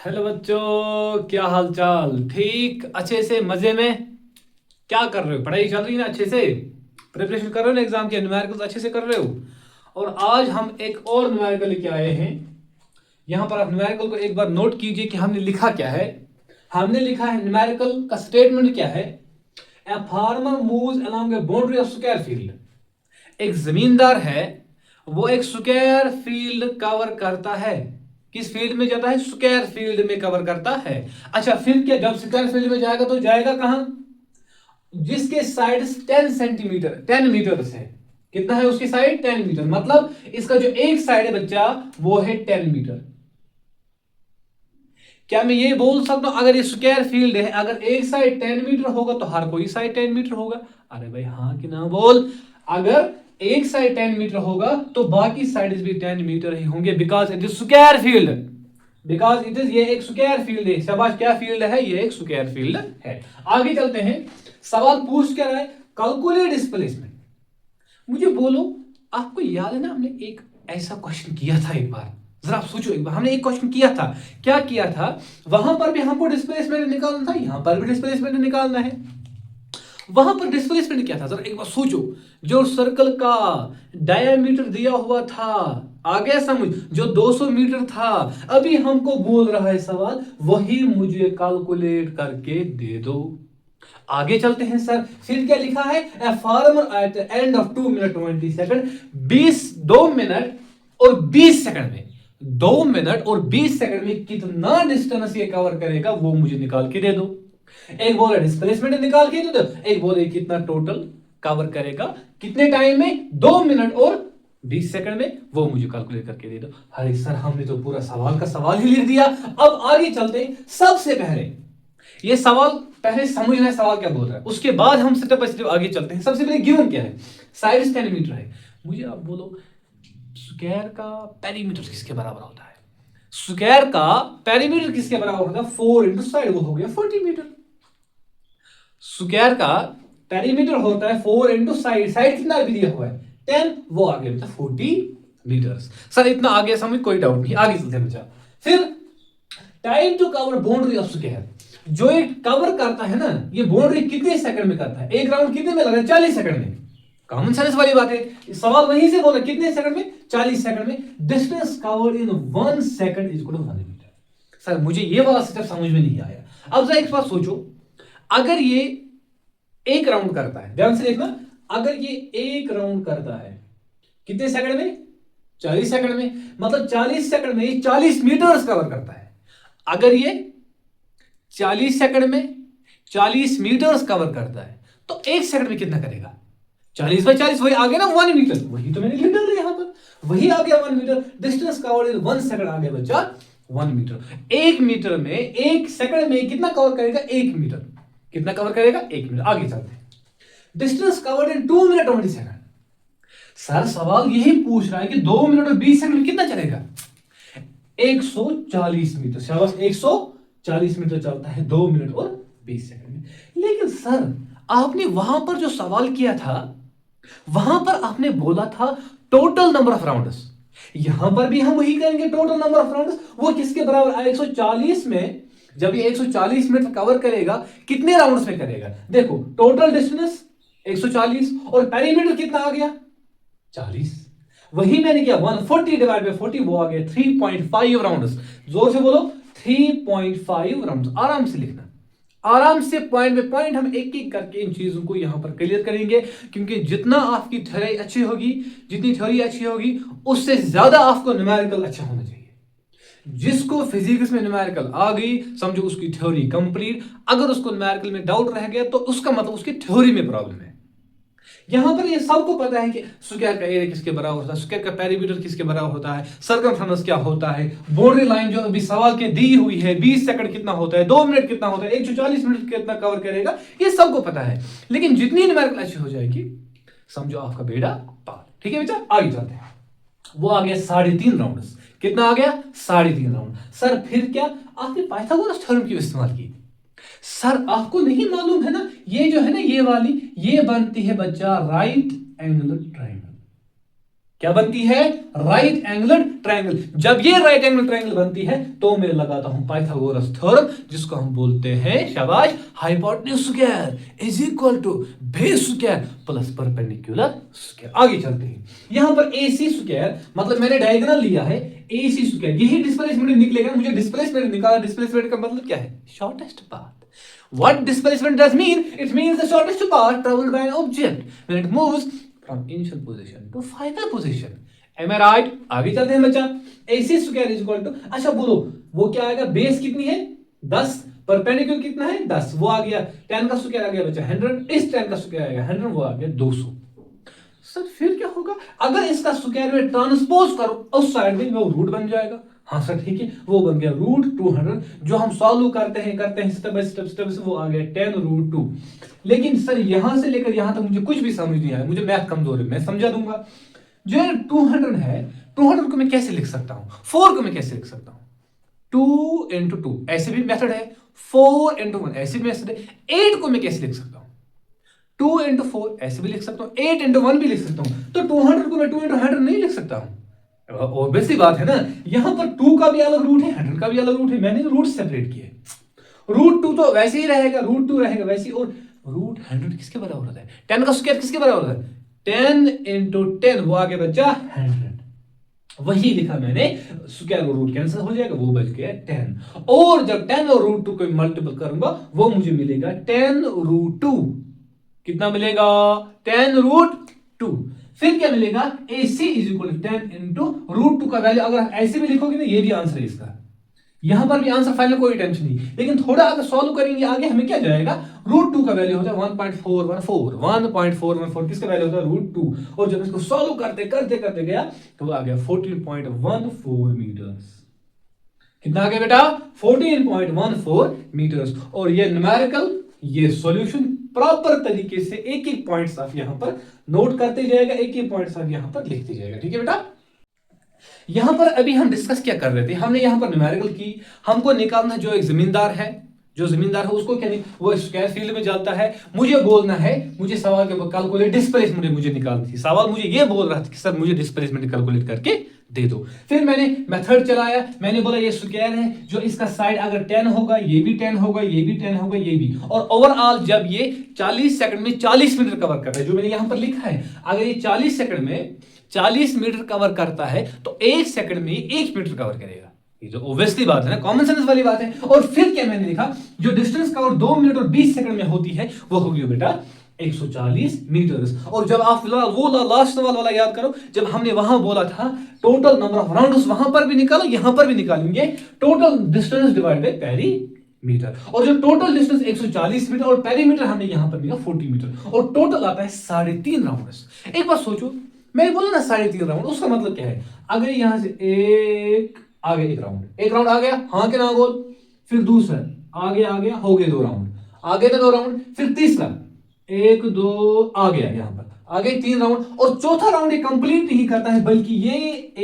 Hello बच्चों, क्या हाल चाल? ठीक, अच्छे से, मजे में? क्या कर रहे हो? पढ़ाई चल रही है ना? अच्छे से प्रिपरेशन कर रहे हो ना एग्जाम के? न्यूमेरिकल्स अच्छे से कर रहे हो? और आज हम एक और न्यूमेरिकल लेके आए हैं। यहाँ पर आप न्यूमेरिकल को एक बार नोट कीजिए कि हमने लिखा क्या है। हमने लिखा है, न्यूमेरिकल का स्टेटमेंट क्या है? A farmer moves along A boundary of square field. एक जमींदार है, वो एक स्क्वायर फील्ड कवर करता है। किस फील्ड में जाता है? स्क्वायर फील्ड में कवर करता है। अच्छा, फिर क्या, जब स्क्वायर फील्ड में जाएगा तो जाएगा कहां? जिसके साइड 10 सेंटीमीटर 10 मीटर है। कितना है उसकी साइड? 10 मीटर। मतलब इसका जो एक साइड है बच्चा, वो है 10 मीटर। क्या मैं ये बोल सकता हूं, अगर ये स्क्वायर फील्ड है, अगर एक साइड 10 मीटर होगा तो हर कोई साइड 10 मीटर होगा? अरे भाई हाँ कि ना बोल। अगर एक साइड 10 मीटर होगा तो बाकी साइड भी 10 मीटर ही होंगे, because it is square field. Because it is, ये एक स्क्वायर फील्ड है। शाबाश, क्या फील्ड है? ये एक स्क्वायर फील्ड है। आगे चलते हैं। सवाल पूछ क्या रहा है? Calculate displacement. मुझे बोलो, आपको याद है ना, हमने एक ऐसा क्वेश्चन किया था एक बार। जरा आप सोचो, एक बार हमने एक क्वेश्चन किया था। क्या किया था? वहां पर भी हमको डिस्प्लेसमेंट निकालना था, यहां पर भी डिस्प्लेसमेंट निकालना है। वहां पर डिस्प्लेसमेंट क्या था, जरा एक बार सोचो। जो सर्कल का डायमीटर दिया हुआ था, आ गया समझ? जो 200 मीटर था, अभी हमको बोल रहा है सवाल, वही मुझे कैलकुलेट करके दे दो। आगे चलते हैं सर। फिर क्या लिखा है? A farmer at the end of 2 minute 20 second, 2 minute और 20 सेकंड में, 2 मिनट और 20 सेकंड में कितना डिस्टेंस ये कवर करेगा, वो मुझे निकाल के दे दो। एक बोल रहा डिस्प्लेसमेंट निकाल के दे दो, एक बोल रहा कितना टोटल कवर करेगा, कितने टाइम में, 2 मिनट और 20 सेकंड में, वो मुझे कैलकुलेट करके दे दो। अरे सर, हमने तो पूरा सवाल का सवाल ही लिख दिया। अब आगे चलते हैं। सबसे पहले ये सवाल पहले समझना है, सवाल क्या बोल रहा है, उसके बाद हम स्टेप बाय स्टेप आगे चलते हैं। सबसे पहले गिवन क्या है? साइड 10 मीटर है। मुझे आप बोलो, स्क्वायर का पेरीमीटर किसके बराबर होता है? स्क्वायर का पेरीमीटर किसके बराबर होता है? 4 इंटू साइड, वो हो गया 40 मीटर। स्क्वायर का पेरीमीटर होता है 4 इंटू साइड। साइड कितना भी दिया हुआ है? 10, वो आ गया 40 मीटर। सर इतना आगे समझ, कोई डाउट नहीं, आगे चलते हैं बच्चा। फिर time to cover boundary of square. जो ये कवर करता है ना, ये बाउंड्री कितने सेकंड में करता है? एक राउंड कितने में लग रहा है? 40 सेकंड में। कॉमन सेंस वाली बात है, सवाल वहीं से बोला, कितने सेकंड में? 40 सेकंड में। Distance covered in 1 second is equal to 1 metre. Sir मुझे ये वाला स्टेप समझ में नहीं आया। अब जरा एक बात सोचो, अगर ये एक राउंड करता है, ध्यान से देखना, अगर ये एक राउंड करता है कितने सेकंड में? 40 सेकंड में। मतलब 40 सेकंड में ये 40 मीटर कवर करता है। अगर ये 40 सेकंड में 40 मीटर कवर करता है तो 1 सेकंड में कितना करेगा? 40/40, वही आ गया ना 1 मीटर। वही तो मैंने लिख डाला यहां पर, वही आ गया 1 metre. Distance covered in 1 second आ गया बच्चा 1 मीटर। 1 मीटर में 1 सेकंड में कितना कवर करेगा? 1 मीटर। कितना कवर करेगा? 1 मीटर। आगे चलते हैं। डिस्टेंस कवर्ड इन 2 मिनट 20 सेकंड। सर सवाल यही पूछ रहा है कि 2 मिनट और 20 सेकंड में कितना चलेगा? 140 मीटर। शाबाश, 140 मीटर चलता है 2 मिनट और 20 सेकंड में। लेकिन सर, आपने वहां पर जो सवाल किया था, वहां पर आपने बोला था टोटल नंबर ऑफ राउंड्स। यहां पर भी हम वही करेंगे, टोटल नंबर ऑफ राउंड्स। वो किसके बराबर आया? 140 में। जब ये 140 मीटर कवर करेगा, कितने राउंड्स में करेगा? देखो, टोटल डिस्टेंस 140 और पेरीमीटर कितना आ गया? 40। वही मैंने किया, 140 डिवाइड बाय 40, वो आ गया 3.5 राउंड्स। जोर से बोलो, 3.5 राउंड्स। आराम से लिखना, आराम से पॉइंट बाय पॉइंट हम एक एक करके इन चीजों को यहां पर क्लियर करेंगे। क्योंकि जितना आपकी थ्योरी अच्छी होगी, जितनी थ्योरी अच्छी होगी, उससे ज्यादा आपको न्यूमेरिकल अच्छा होना चाहिए। जिसको फिजिक्स में न्यूमेरिकल आ गई, समझो उसकी थ्योरी कंप्लीट। अगर उसको न्यूमेरिकल में डाउट रह गया तो उसका मतलब उसकी थ्योरी में प्रॉब्लम है। यहां पर ये सबको पता है कि स्क्वायर का एरिया किसके बराबर होता है, स्क्वायर का पेरीमीटर किसके बराबर होता है, सर्कमफ्रेंस क्या होता है, बाउंड्री लाइन जो अभी सवाल के दी हुई है, 20 सेकंड कितना होता है, 2 मिनट कितना होता है, 140 मिनट कितना कवर करेगा, ये सबको पता है। लेकिन जितनी न्यूमेरिकल अच्छी हो जाएगी, समझो आपका बेड़ा पार। ठीक है बच्चा, आगे चलते हैं। वो आ गया 3.5 राउंड। कितना आ गया? 3.5 राउंड। सर फिर क्या? आपने पाइथागोरस थ्योरम क्यों इस्तेमाल की? सर आपको नहीं मालूम है ना, ये जो है ना, ये वाली, ये बनती है बच्चा राइट एंगल ट्रायंगल। क्या बनती है? Right angle triangle. जब ये राइट एंगल ट्रायंगल बनती है तो मैं लगाता हूं पाइथागोरस थ्योरम, जिसको हम बोलते हैं शाबाश hypotenuse square is equal to base square plus perpendicular square. आगे चलते हैं, यहां पर AC स्क्वायर मतलब मैंने डायगोनल लिया है, AC स्क्वायर यही डिस्प्लेसमेंट निकलेगा। मुझे डिस्प्लेसमेंट निकाला, डिस्प्लेसमेंट का मतलब क्या है? Shortest path. What displacement does mean? It means the shortest path traveled by an object when it moves from initial position to final position. Am I right? आगे चलते हैं बच्चा। AC square is equal to, अच्छा बोलो वो क्या आएगा? Base कितनी है? 10, परपेंडिकुलर कितना है? 10, वो आ गया। tan का स्क्वायर आ गया बच्चा 100, इस tan का स्क्वायर आएगा 100, वो आ गया 200। सर फिर क्या होगा? अगर इसका स्क्वायर में ट्रांसपोज करो उस साइड में, वो रूट बन जाएगा। हाँ सर ठीक है, वो बन गया रूट 200। जो हम सॉल्व करते हैं स्टेप बाय स्टेप से, वो आ गया 10 रूट 2। लेकिन सर यहां से लेकर यहां तक मुझे कुछ भी समझ नहीं आया, मुझे मैथ कमजोर है, मैं समझा दूंगा। जो 200 है, 200 को मैं कैसे लिख सकता हूं? 4 को मैं कैसे लिख सकता हूं? 2 into 2 ऐसे भी मेथड है, 4 into 1 ऐसे भी मेथड है। 8 को मैं कैसे लिख सकता हूं? 2 into 4 ऐसे भी लिख सकता हूं, 8 into 1 भी लिख सकता हूं। तो 200 को मैं 2 into 100 नहीं लिख सकता हूं। ऑब्वियसली बात है ना, यहां पर 2 का भी अलग रूट है, 100 का भी अलग रूट है, मैंने रूट सेपरेट किए। रूट 2 तो वैसे ही रहेगा, रूट 2 रहेगा वैसे ही, और रूट 100 किसके बराबर होता है? 10 का स्क्वायर किसके बराबर होता है? 10 into 10, वो आगे बच्चा 100। वही लिखा मैंने, स्क्वायर और रूट कैंसिल हो जाएगा, वो बच गया 10। और जब 10 और रूट 2 को मल्टीपल करूंगा वो मुझे मिलेगा 10 रूट 2। कितना मिलेगा? 10 रूट 2। फिर क्या मिलेगा? AC is equal to 10 into root 2 का वैल्यू। अगर ऐसे भी लिखोगे ना, ये भी आंसर है इसका, यहां पर भी आंसर फाइनल, कोई टेंशन नहीं। लेकिन थोड़ा अगर सॉल्व करेंगे आगे, हमें क्या जाएगा? रूट 2 का वैल्यू होता है 1.414 किसका वैल्यू होता है? रूट 2। और जब इसको सॉल्व करते करते करते गया तो आ गया 14.14 मीटर्स। कितना आ गया बेटा? 14.14 मीटर्स। और ये न्यूमेरिकल, ये सॉल्यूशन प्रॉपर तरीके से एक एक पॉइंट्स आप यहां पर नोट करते जाएगा, एक एक पॉइंट्स आप यहां पर लिखते जाएगा। ठीक है बेटा? यहां पर अभी हम डिस्कस क्या कर रहे थे? हमने यहां पर न्यूमेरिकल की, हमको निकालना जो एक जमींदार है, जो जमींदार है उसको क्या नहीं, वो स्क्वायर फील्ड में चलता है। मुझे बोलना है, मुझे सवाल के कैलकुलेट डिस्प्लेसमेंट मुझे निकालनी थी। सवाल मुझे ये बोल रहा था कि सर मुझे डिस्प्लेसमेंट कैलकुलेट करके दे दो। फिर मैंने मेथड चलाया, मैंने बोला ये स्क्वायर है, जो इसका साइड अगर 10 होगा, ये भी 10 होगा, ये भी 10 होगा, ये भी। और ओवरऑल जब ये 40 सेकंड में 40 मीटर कवर करता है, जो मैंने यहां पर लिखा है, अगर ये 40 सेकंड में 40 मीटर कवर करता है तो 1 सेकंड में 1 मीटर कवर करेगा। ये जो ऑब्वियसली बात है ना, कॉमन सेंस वाली बात है। और फिर क्या मैंने लिखा, जो डिस्टेंस कवर 2 मिनट और 20 सेकंड में होती है वो होगी बेटा 140 मीटर्स। और जब आप वो लास्ट सवाल वाला याद करो, जब हमने वहां बोला था टोटल नंबर ऑफ राउंड्स, वहां पर भी निकालो, यहां पर भी निकालेंगे, total distance divide by perimeter. और जो टोटल डिस्टेंस 140 मीटर और पेरीमीटर हमने यहां पर लिखा 40 मीटर, और टोटल आता है 3.5 राउंड्स। एक बार सोचो, मैंने बोला ना 3.5 राउंड, उसका मतलब क्या है? अगर यहां से एक राउंड आ गया, हाँ के ना बोल, फिर दूसरा आ गया, हो गए 2 राउंड, आगे तो 2 राउंड, फिर तीसरा 1 2 आ गया, यहां पर आ गए 3 राउंड, और चौथा राउंड ये कंप्लीट नहीं करता है, बल्कि ये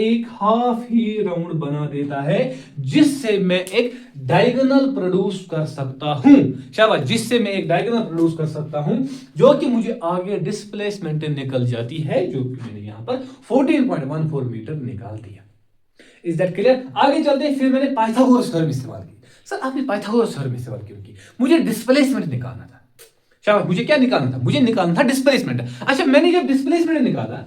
एक हाफ ही राउंड बना देता है, जिससे मैं एक डायगोनल प्रोड्यूस कर सकता हूं। शाबाश, जिससे मैं एक डायगोनल प्रोड्यूस कर सकता हूं, जो कि मुझे आगे डिस्प्लेसमेंट निकल जाती है, जो कि मैंने यहां पर 14.14 मीटर निकाल दिया। Is that clear? आगे चलते हैं। फिर मैंने पाइथागोरस थ्योरम इस्तेमाल की। सर आपने पाइथागोरस थ्योरम इस्तेमाल क्यों की? मुझे डिस्प्लेसमेंट निकालना था। शाबाश, मुझे क्या निकालना था? मुझे निकालना था डिस्प्लेसमेंट। अच्छा, मैंने जब डिस्प्लेसमेंट निकाला,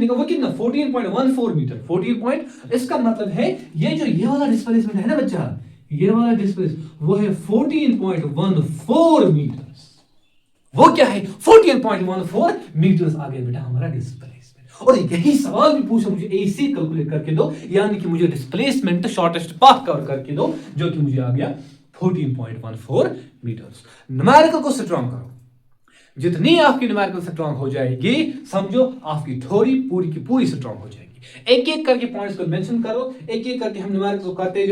वो कितना? 14.14 मीटर। 14 इसका मतलब है ये वाला डिस्प्लेसमेंट है ना बच्चा, ये वाला डिस्प्लेसमेंट वो है 14.14 मीटर्स। वो क्या है? 14.14 मीटर्स आ गया बेटा हमारा डिस्प्लेसमेंट। और यही सवाल भी पूछा मुझे, AC कैलकुलेट करके दो, यानी कि मुझे डिस्प्लेसमेंट शॉर्टेस्ट पाथ कवर करके दो, जो कि मुझे आ गया 14.14 मीटर्स। न्यूमेरिकल को स्ट्रांग करो, जितनी आपकी न्यूमेरिकल स्ट्रांग हो जाएगी, समझो आपकी थ्योरी पूरी की पूरी स्ट्रांग हो जाएगी। एक एक करके पॉइंट्स को मेंशन करो, एक एक करके हम न्यूमेरिकल को करते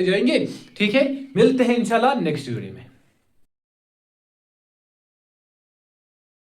जाएंगे। ठीक है, मिलते हैं इंशाल्लाह नेक्स्ट वीडियो में।